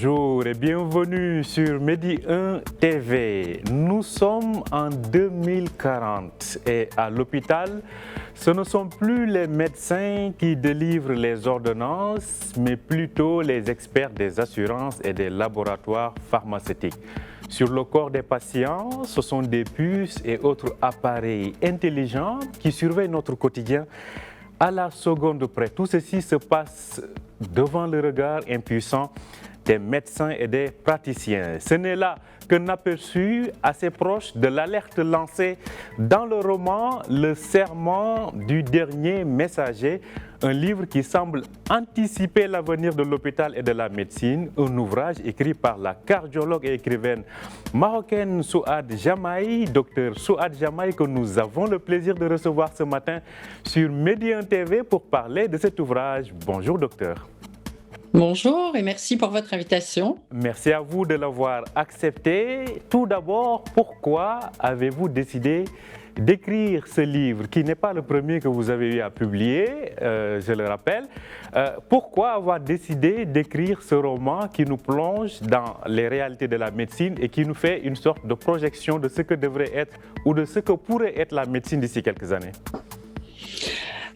Bonjour et bienvenue sur Medi 1 TV. Nous sommes en 2040 et à l'hôpital, ce ne sont plus les médecins qui délivrent les ordonnances, mais plutôt les experts des assurances et des laboratoires pharmaceutiques. Sur le corps des patients, ce sont des puces et autres appareils intelligents qui surveillent notre quotidien à la seconde près. Tout ceci se passe devant le regard impuissant des médecins et des praticiens. Ce n'est là qu'un aperçu assez proche de l'alerte lancée dans le roman Le Serment du dernier messager, un livre qui semble anticiper l'avenir de l'hôpital et de la médecine, un ouvrage écrit par la cardiologue et écrivaine marocaine Souad Jamaï, docteur Souad Jamaï, que nous avons le plaisir de recevoir ce matin sur Medi 1 TV pour parler de cet ouvrage. Bonjour docteur. Bonjour et merci pour votre invitation. Merci à vous de l'avoir accepté. Tout d'abord, pourquoi avez-vous décidé d'écrire ce livre, qui n'est pas le premier que vous avez eu à publier, je le rappelle. Pourquoi avoir décidé d'écrire ce roman qui nous plonge dans les réalités de la médecine et qui nous fait une sorte de projection de ce que devrait être ou de ce que pourrait être la médecine d'ici quelques années?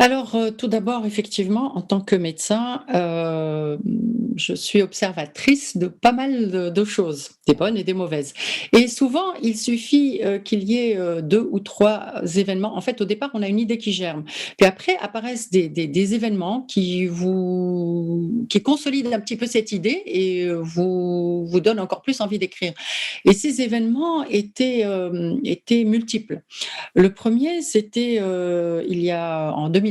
Alors, tout d'abord, effectivement, en tant que médecin, je suis observatrice de pas mal de choses, des bonnes et des mauvaises. Et souvent, il suffit qu'il y ait 2 ou 3 événements. En fait, au départ, on a une idée qui germe. Puis après, apparaissent des événements qui consolident un petit peu cette idée et vous donnent encore plus envie d'écrire. Et ces événements étaient multiples. Le premier, c'était il y a en 2015,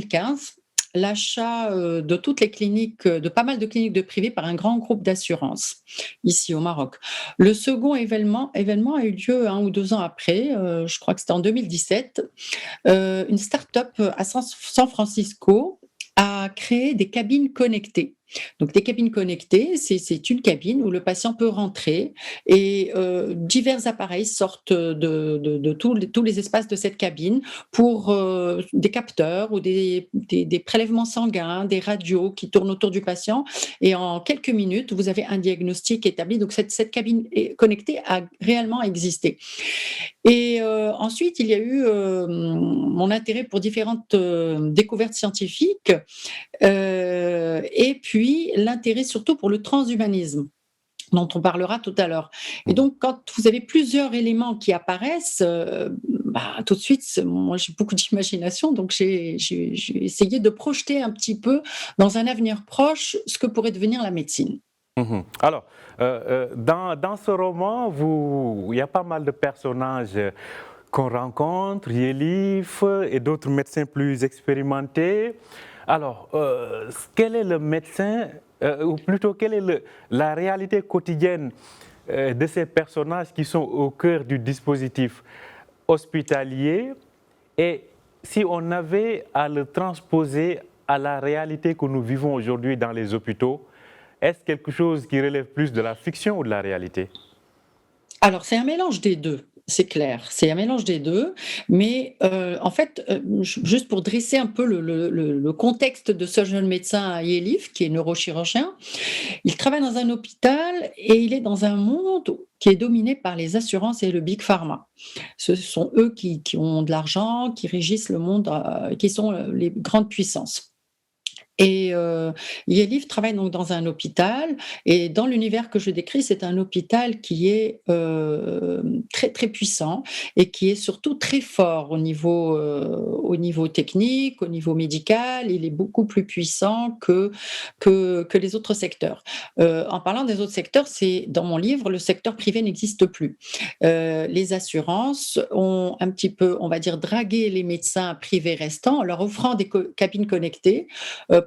l'achat de toutes les cliniques, de pas mal de cliniques de privées par un grand groupe d'assurance ici au Maroc. Le second événement a eu lieu 1 ou 2 ans après, je crois que c'était en 2017. Une start-up à San Francisco a créé des cabines connectées. Donc des cabines connectées, c'est une cabine où le patient peut rentrer et divers appareils sortent de tous les espaces de cette cabine pour des capteurs ou des prélèvements sanguins, des radios qui tournent autour du patient et en quelques minutes, vous avez un diagnostic établi. Donc cette cabine connectée a réellement existé. Et ensuite, il y a eu mon intérêt pour différentes découvertes scientifiques et puis l'intérêt surtout pour le transhumanisme dont on parlera tout à l'heure. Et donc, quand vous avez plusieurs éléments qui apparaissent, tout de suite, moi j'ai beaucoup d'imagination, donc j'ai essayé de projeter un petit peu dans un avenir proche ce que pourrait devenir la médecine. Alors, dans ce roman, il y a pas mal de personnages qu'on rencontre, Yelif et d'autres médecins plus expérimentés. Alors, quel est le médecin, ou plutôt quelle est la réalité quotidienne de ces personnages qui sont au cœur du dispositif hospitalier? Et si on avait à le transposer à la réalité que nous vivons aujourd'hui dans les hôpitaux, est-ce quelque chose qui relève plus de la fiction ou de la réalité? Alors, c'est un mélange des 2, c'est clair. C'est un mélange des 2, mais en fait, juste pour dresser un peu le contexte de ce jeune médecin Yelif, qui est neurochirurgien, il travaille dans un hôpital et il est dans un monde qui est dominé par les assurances et le big pharma. Ce sont eux qui ont de l'argent, qui régissent le monde, qui sont les grandes puissances. Et Yelif travaille donc dans un hôpital et dans l'univers que je décris, c'est un hôpital qui est très, très puissant et qui est surtout très fort au niveau technique, au niveau médical. Il est beaucoup plus puissant que les autres secteurs. En parlant des autres secteurs, c'est dans mon livre, le secteur privé n'existe plus. Les assurances ont un petit peu, on va dire, dragué les médecins privés restants en leur offrant des cabines connectées,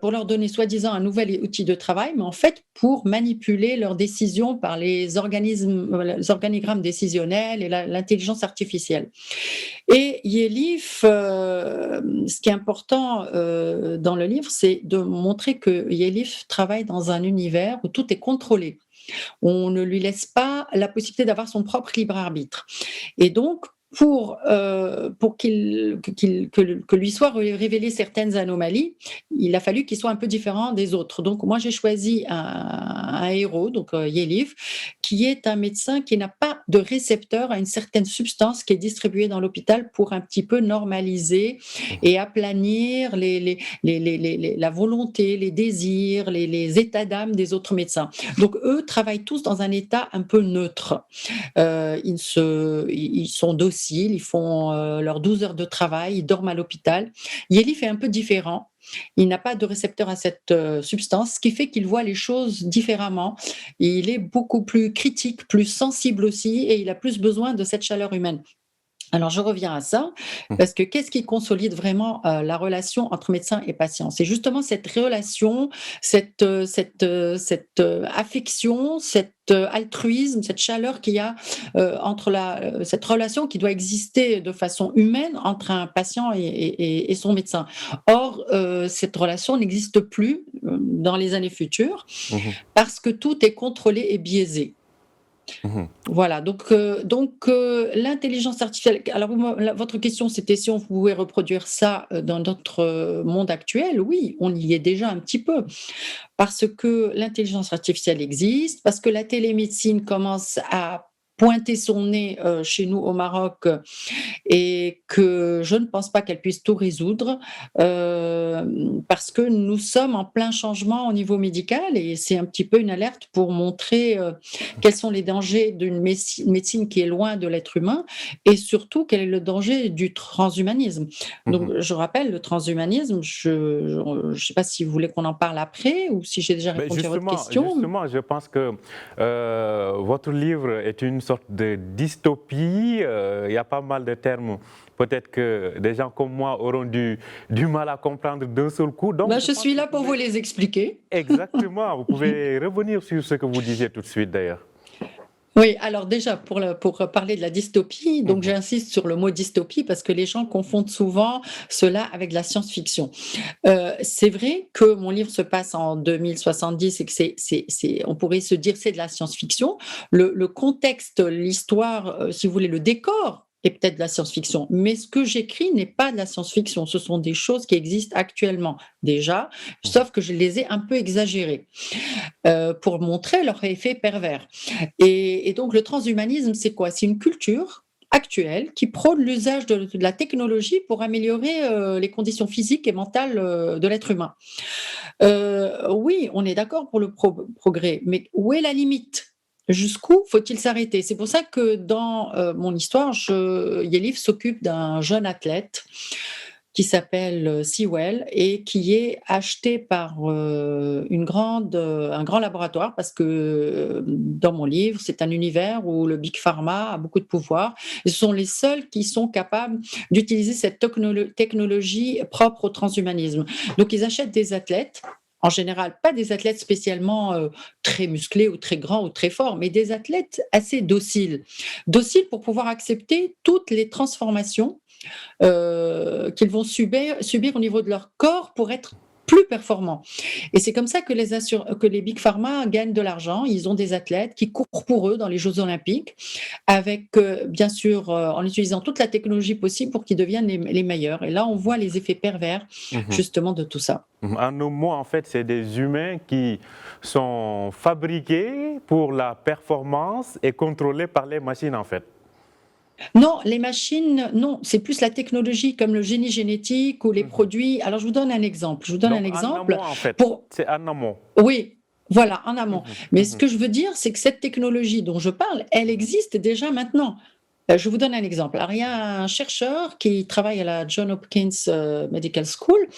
pour leur donner soi-disant un nouvel outil de travail, mais en fait pour manipuler leurs décisions par les organigrammes décisionnels et l'intelligence artificielle. Et Yelif, ce qui est important dans le livre, c'est de montrer que Yelif travaille dans un univers où tout est contrôlé. On ne lui laisse pas la possibilité d'avoir son propre libre arbitre. Et donc, pour que lui soient révélées certaines anomalies, il a fallu qu'il soit un peu différent des autres. Donc moi, j'ai choisi un héros, donc Yelif, qui est un médecin qui n'a pas de récepteur à une certaine substance qui est distribuée dans l'hôpital pour un petit peu normaliser et aplanir la volonté, les désirs, les états d'âme des autres médecins. Donc eux travaillent tous dans un état un peu neutre. Ils sont dociles, ils font leurs 12 heures de travail, ils dorment à l'hôpital. Yelif est un peu différent. Il n'a pas de récepteur à cette substance, ce qui fait qu'il voit les choses différemment. Il est beaucoup plus critique, plus sensible aussi, et il a plus besoin de cette chaleur humaine. Alors je reviens à ça, parce que qu'est-ce qui consolide vraiment la relation entre médecin et patient? C'est justement cette relation, cette affection, cet altruisme, cette chaleur qu'il y a entre cette relation qui doit exister de façon humaine entre un patient et son médecin. Or, cette relation n'existe plus dans les années futures Mhm. parce que tout est contrôlé et biaisé. Mhm. Voilà, donc l'intelligence artificielle. Alors, votre question, c'était si on pouvait reproduire ça dans notre monde actuel. Oui, on y est déjà un petit peu, parce que l'intelligence artificielle existe, parce que la télémédecine commence à pointer son nez chez nous au Maroc, et que je ne pense pas qu'elle puisse tout résoudre, parce que nous sommes en plein changement au niveau médical, et c'est un petit peu une alerte pour montrer quels sont les dangers d'une médecine qui est loin de l'être humain, et surtout quel est le danger du transhumanisme. Donc Mhm. je rappelle, le transhumanisme, je ne sais pas si vous voulez qu'on en parle après ou si j'ai déjà Mais répondu à votre question. justement, je pense que votre livre est une sorte de dystopie. Il y a pas mal de termes. Peut-être que des gens comme moi auront du mal à comprendre d'un seul coup. Donc, Ben, je je pense suis que vous là pour vous pouvez les expliquer. exactement, vous pouvez revenir sur ce que vous disiez tout de suite d'ailleurs. Oui, alors déjà, pour parler de la dystopie, donc Mhm. j'insiste sur le mot dystopie parce que les gens confondent souvent cela avec la science-fiction. C'est vrai que mon livre se passe en 2070 et que on pourrait se dire c'est de la science-fiction. Le contexte, l'histoire, si vous voulez, le décor est peut-être de la science-fiction, mais ce que j'écris n'est pas de la science-fiction. Ce sont des choses qui existent actuellement déjà, Mhm. sauf que je les ai un peu exagérées pour montrer leur effet pervers. Et donc le transhumanisme, c'est quoi? C'est une culture actuelle qui prône l'usage de la technologie pour améliorer les conditions physiques et mentales de l'être humain. Oui, on est d'accord pour le progrès, mais où est la limite? Jusqu'où faut-il s'arrêter? C'est pour ça que dans mon histoire, Yelif s'occupe d'un jeune athlète qui s'appelle Sewell et qui est acheté par un grand laboratoire, parce que dans mon livre, c'est un univers où le Big Pharma a beaucoup de pouvoir. Et ce sont les seuls qui sont capables d'utiliser cette technologie propre au transhumanisme. Donc, ils achètent des athlètes. En général, pas des athlètes spécialement très musclés ou très grands ou très forts, mais des athlètes assez dociles. Dociles pour pouvoir accepter toutes les transformations qu'ils vont subir au niveau de leur corps pour être plus performants. Et c'est comme ça que les Big Pharma gagnent de l'argent. Ils ont des athlètes qui courent pour eux dans les Jeux Olympiques, avec, bien sûr, en utilisant toute la technologie possible pour qu'ils deviennent les meilleurs. Et là, on voit les effets pervers, Mhm. justement, de tout ça. En un mot, en fait, c'est des humains qui sont fabriqués pour la performance et contrôlés par les machines, en fait. Non, les machines, non, c'est plus la technologie comme le génie génétique ou les Mhm. produits. Alors, je vous donne un exemple. Je vous donne un Donc, en exemple amont, en fait, pour. c'est en amont. Oui, voilà, en amont. Mhm. Mais ce Mhm. que je veux dire, c'est que cette technologie dont je parle, elle existe déjà maintenant. Je vous donne un exemple. Alors, il y a un chercheur qui travaille à la Johns Hopkins Medical School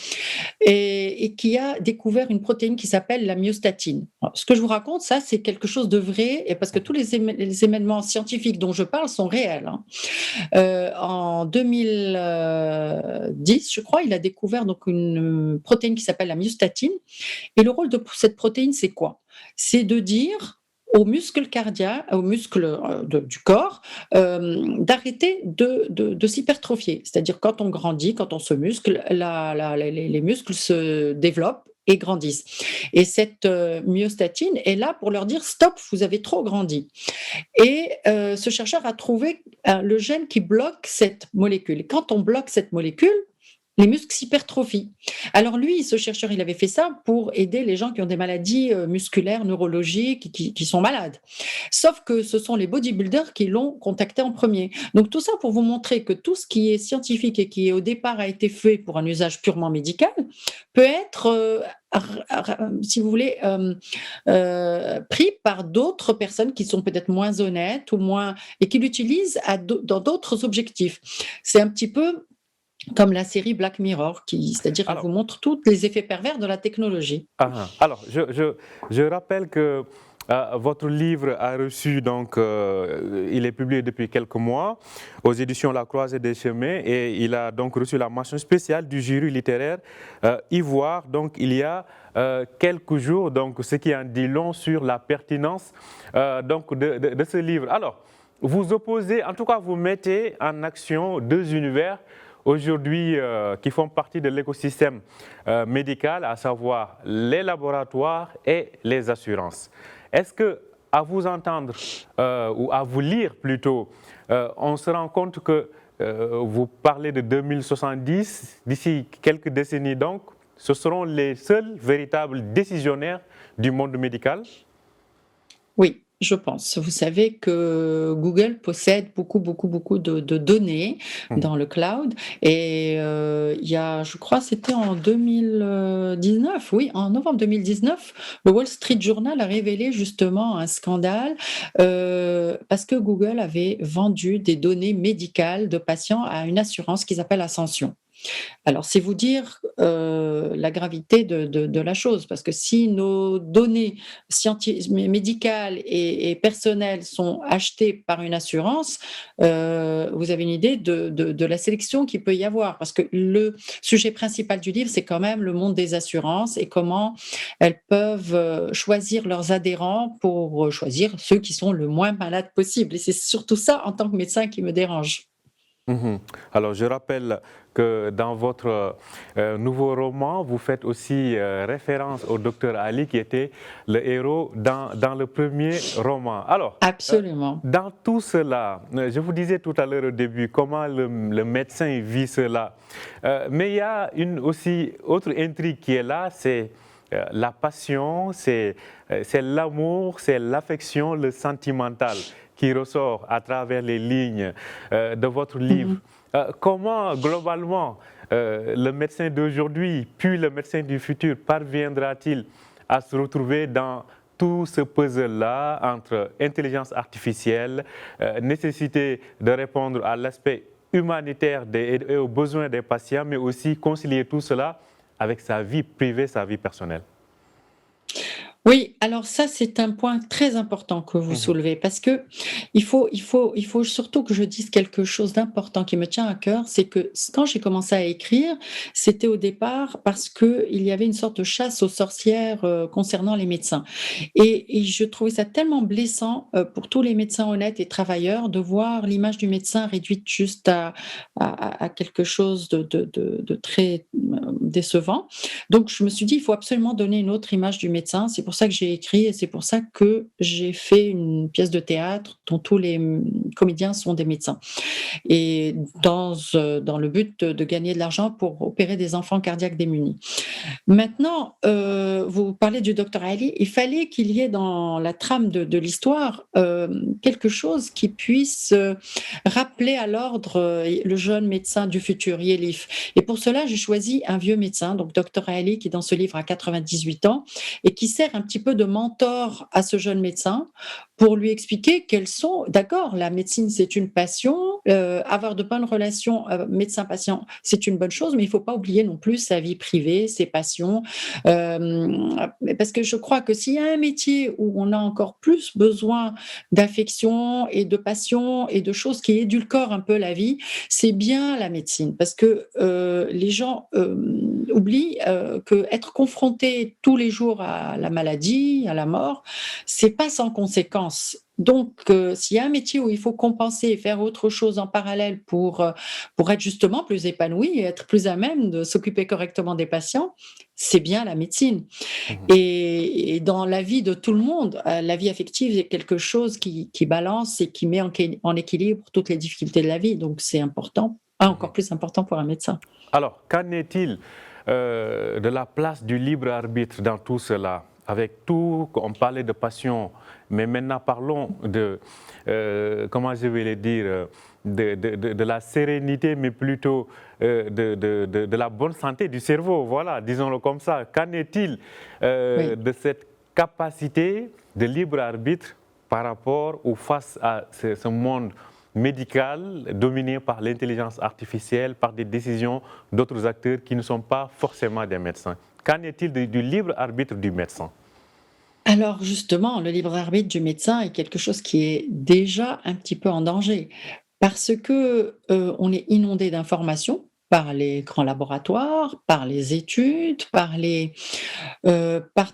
et qui a découvert une protéine qui s'appelle la myostatine. Alors, ce que je vous raconte, ça, c'est quelque chose de vrai, et parce que tous les événements scientifiques dont je parle sont réels, hein. En 2010, je crois, il a découvert donc une protéine qui s'appelle la myostatine. Et le rôle de cette protéine, c'est quoi? C'est de dire aux muscles cardiaques, aux muscles du corps, d'arrêter de s'hypertrophier. C'est-à-dire quand on grandit, quand on se muscle, les muscles se développent et grandissent. Et cette myostatine est là pour leur dire stop, vous avez trop grandi. Et ce chercheur a trouvé le gène qui bloque cette molécule. Et quand on bloque cette molécule, Les muscles s'hypertrophient. Alors lui, ce chercheur, il avait fait ça pour aider les gens qui ont des maladies, musculaires, neurologiques, qui sont malades. Sauf que ce sont les bodybuilders qui l'ont contacté en premier. Donc tout ça pour vous montrer que tout ce qui est scientifique et qui au départ a été fait pour un usage purement médical, peut être, si vous voulez, pris par d'autres personnes qui sont peut-être moins honnêtes ou moins et qui l'utilisent dans d'autres objectifs. C'est un petit peu comme la série Black Mirror, c'est-à-dire elle vous Alors, montre tous les effets pervers de la technologie. alors je rappelle que votre livre a reçu, donc, il est publié depuis quelques mois aux éditions La Croisée des Chemins et il a donc reçu la mention spéciale du jury littéraire Ivoire, donc il y a quelques jours, donc ce qui en dit long sur la pertinence donc de ce livre. Alors, vous opposez, en tout cas vous mettez en action deux univers aujourd'hui qui font partie de l'écosystème médical, à savoir les laboratoires et les assurances. Est-ce que, à vous entendre ou à vous lire plutôt, on se rend compte que vous parlez de 2070, d'ici quelques décennies donc, ce seront les seuls véritables décisionnaires du monde médical? Oui, je pense. Vous savez que Google possède beaucoup, beaucoup, beaucoup de données Mhm. dans le cloud et il y a, je crois, c'était en 2019, oui, en novembre 2019, le Wall Street Journal a révélé justement un scandale parce que Google avait vendu des données médicales de patients à une assurance qu'ils appellent Ascension. Alors, c'est vous dire, la gravité de la chose, parce que si nos données médicales et personnelles sont achetées par une assurance, vous avez une idée de la sélection qu'il peut y avoir. Parce que le sujet principal du livre, c'est quand même le monde des assurances et comment elles peuvent, choisir leurs adhérents pour, choisir ceux qui sont le moins malades possible et c'est surtout ça, en tant que médecin, qui me dérange. Mhm. Alors, je rappelle que dans votre nouveau roman, vous faites aussi référence au docteur Ali qui était le héros dans le premier roman. Alors, Absolument. dans tout cela, je vous disais tout à l'heure au début comment le médecin vit cela. Mais il y a une aussi autre intrigue qui est là, c'est la passion, c'est l'amour, c'est l'affection, le sentimental qui ressort à travers les lignes de votre livre. Mmh. Comment, globalement, le médecin d'aujourd'hui, puis le médecin du futur, parviendra-t-il à se retrouver dans tout ce puzzle-là entre intelligence artificielle, nécessité de répondre à l'aspect humanitaire et aux besoins des patients, mais aussi concilier tout cela avec sa vie privée, sa vie personnelle? Oui, alors ça, c'est un point très important que vous Mhm. soulevez parce que il faut surtout que je dise quelque chose d'important qui me tient à cœur, c'est que quand j'ai commencé à écrire, c'était au départ parce que il y avait une sorte de chasse aux sorcières, concernant les médecins et je trouvais ça tellement blessant, pour tous les médecins honnêtes et travailleurs de voir l'image du médecin réduite juste à quelque chose de très, décevant. Donc je me suis dit: «Il faut absolument donner une autre image du médecin». C'est pour ça que j'ai écrit et c'est pour ça que j'ai fait une pièce de théâtre dont tous les, comédiens sont des médecins et dans le but de gagner de l'argent pour opérer des enfants cardiaques démunis. Maintenant, vous parlez du docteur Ali, il fallait qu'il y ait dans la trame de l'histoire, quelque chose qui puisse, rappeler à l'ordre, le jeune médecin du futur, Yelif. Et pour cela, j'ai choisi un vieux médecin, donc docteur Ali, qui dans ce livre a 98 ans et qui sert un petit peu de mentor à ce jeune médecin pour lui expliquer quels sont d'accord, la médecine, c'est une passion, avoir de bonnes relations, médecin-patient, c'est une bonne chose, mais il ne faut pas oublier non plus sa vie privée, ses passions, parce que je crois que s'il y a un métier où on a encore plus besoin d'affection et de passion et de choses qui édulcorent un peu la vie, c'est bien la médecine. Parce que, les gens, oublient, qu'être confronté tous les jours à la maladie, à la mort, c'est pas sans conséquences. Donc, s'il y a un métier où il faut compenser et faire autre chose en parallèle pour être justement plus épanoui et être plus à même de s'occuper correctement des patients, c'est bien la médecine. Mhm. Et dans la vie de tout le monde, la vie affective est quelque chose qui balance et qui met en équilibre toutes les difficultés de la vie, donc c'est important encore plus important pour un médecin. Alors, qu'en est-il de la place du libre arbitre dans tout cela? Avec tout, on parlait de passion, mais maintenant parlons de, comment je vais le dire, de la sérénité, mais plutôt de la bonne santé du cerveau, voilà, disons-le comme ça. Qu'en est-il de cette capacité de libre arbitre par rapport ou face à ce monde médical dominé par l'intelligence artificielle, par des décisions d'autres acteurs qui ne sont pas forcément des médecins? Qu'en est-il du libre arbitre du médecin? Alors justement, le libre arbitre du médecin est quelque chose qui est déjà un petit peu en danger parce que, on est inondé d'informations par les grands laboratoires, par les études, par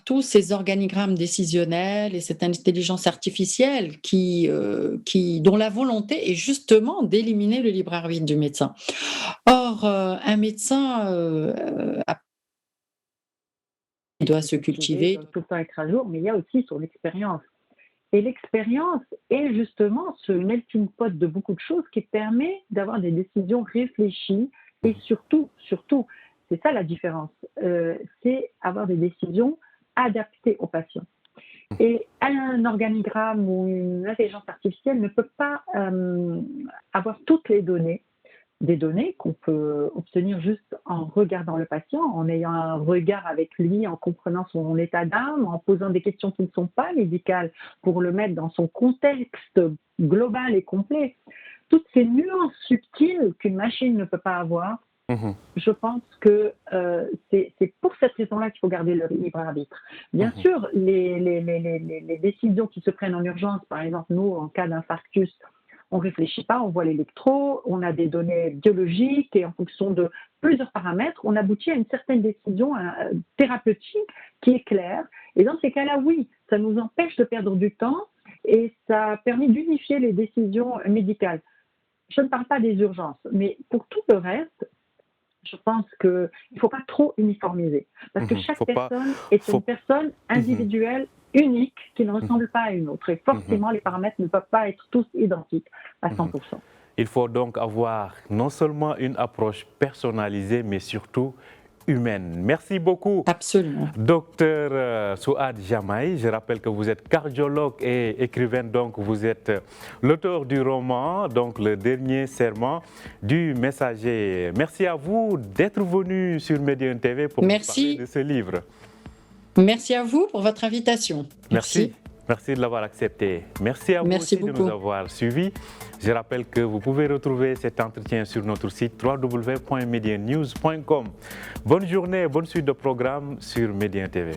tous ces organigrammes décisionnels et cette intelligence artificielle dont la volonté est justement d'éliminer le libre arbitre du médecin. Or, un médecin, il doit se cultiver. Doit tout le temps être à jour, mais il y a aussi son expérience. Et l'expérience est justement ce melting pot de beaucoup de choses qui permet d'avoir des décisions réfléchies et surtout, c'est ça la différence, c'est avoir des décisions adaptées aux patients. Et un organigramme ou une intelligence artificielle ne peut pas avoir toutes les données, des données qu'on peut obtenir juste en regardant le patient, en ayant un regard avec lui, en comprenant son état d'âme, en posant des questions qui ne sont pas médicales pour le mettre dans son contexte global et complet. Toutes ces nuances subtiles qu'une machine ne peut pas avoir, je pense que c'est pour cette raison-là qu'il faut garder le libre arbitre. Bien sûr, les décisions qui se prennent en urgence, par exemple, nous, en cas d'infarctus, on ne réfléchit pas, on voit l'électro, on a des données biologiques et en fonction de plusieurs paramètres, on aboutit à une certaine décision thérapeutique qui est claire. Et dans ces cas-là, oui, ça nous empêche de perdre du temps et ça permet d'unifier les décisions médicales. Je ne parle pas des urgences, mais pour tout le reste, je pense qu'il ne faut pas trop uniformiser. Parce que chaque personne est une personne individuelle, unique, qui ne ressemble pas à une autre. Et forcément, les paramètres ne peuvent pas être tous identiques à 100%. Il faut donc avoir non seulement une approche personnalisée, mais surtout humaine. Merci beaucoup. Absolument. Docteur Souad Jamaï, je rappelle que vous êtes cardiologue et écrivaine, donc vous êtes l'auteur du roman, donc Le Dernier Serment du Messager. Merci à vous d'être venu sur Média 1 TV pour nous parler de ce livre. Merci à vous pour votre invitation. Merci. Merci de l'avoir accepté. Merci à vous aussi de nous avoir suivis. Je rappelle que vous pouvez retrouver cet entretien sur notre site www.medianews.com. Bonne journée, bonne suite de programme sur Média 1 TV.